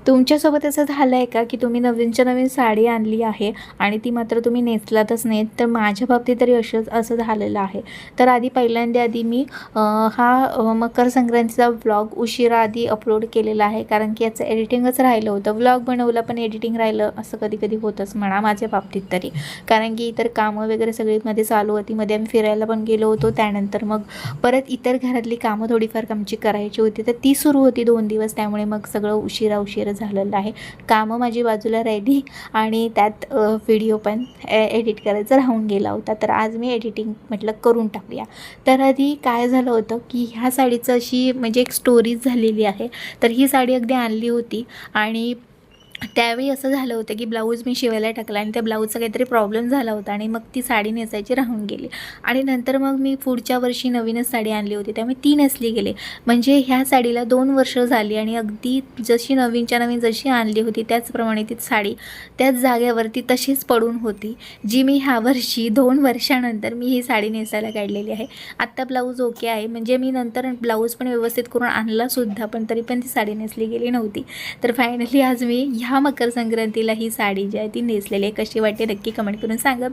तुमच्यासोबत असं झालं आहे का की तुम्ही नवीनच्या नवीन साडी आणली आहे आणि ती मात्र तुम्ही नेसलातच नाहीत? तर माझ्या बाबतीत तरी असं झालेलं आहे. तर पहिल्यांदा मी मकर संक्रांतीचा व्लॉग उशिरा आधी अपलोड केलेला आहे, कारण की याचं एडिटिंगच राहिलं होतं. व्लॉग बनवला पण एडिटिंग राहिलं, असं कधी कधी होतंच म्हणा माझ्या बाबतीत तरी. कारण की इतर कामं वगैरे सगळी मध्ये चालू होती. मध्ये आम्ही फिरायला पण गेलो होतो. त्यानंतर मग परत इतर घरातली कामं थोडीफार आमची करायची होती, तर ती सुरू होती 2 दिवस. त्यामुळे मग सगळं उशिरा झालेलं आहे. कामं माझी बाजूला राहिली आणि त्यात व्हिडिओ पण एडिट करायचा राहून गेला होता. तर आज मी एडिटिंग म्हटलं करून टाकूया. तर आधी काय झालं होतं की ह्या साडीचं अशी म्हणजे एक स्टोरीज झालेली आहे. तर ही साडी अगदी आणली होती आणि त्यावेळी असं झालं होतं की ब्लाऊज मी शिवायला टाकला आणि त्या ब्लाऊजचा काहीतरी प्रॉब्लेम झाला होता आणि मग ती साडी नेसायची राहून गेली. आणि नंतर मग मी पुढच्या वर्षी नवीनच साडी आणली होती, त्यामुळे ती नेसली गेली. म्हणजे ह्या साडीला 2 वर्ष झाली आणि अगदी जशी नवीनच्या नवीन जशी आणली होती त्याचप्रमाणे ती साडी त्याच जागेवरती तशीच पडून होती, जी मी ह्या वर्षी 2 वर्षानंतर मी ही साडी नेसायला काढलेली आहे. आत्ता ब्लाऊज ओके आहे, म्हणजे मी नंतर ब्लाऊज पण व्यवस्थित करून आणलासुद्धा, पण तरी पण ती साडी नेसली गेली नव्हती. तर फायनली आज मी ह्या मकर संक्रांतीला ही साडी जी आहे ती नेसलेली आहे. कशी वाटते नक्की कमेंट करून सांगा.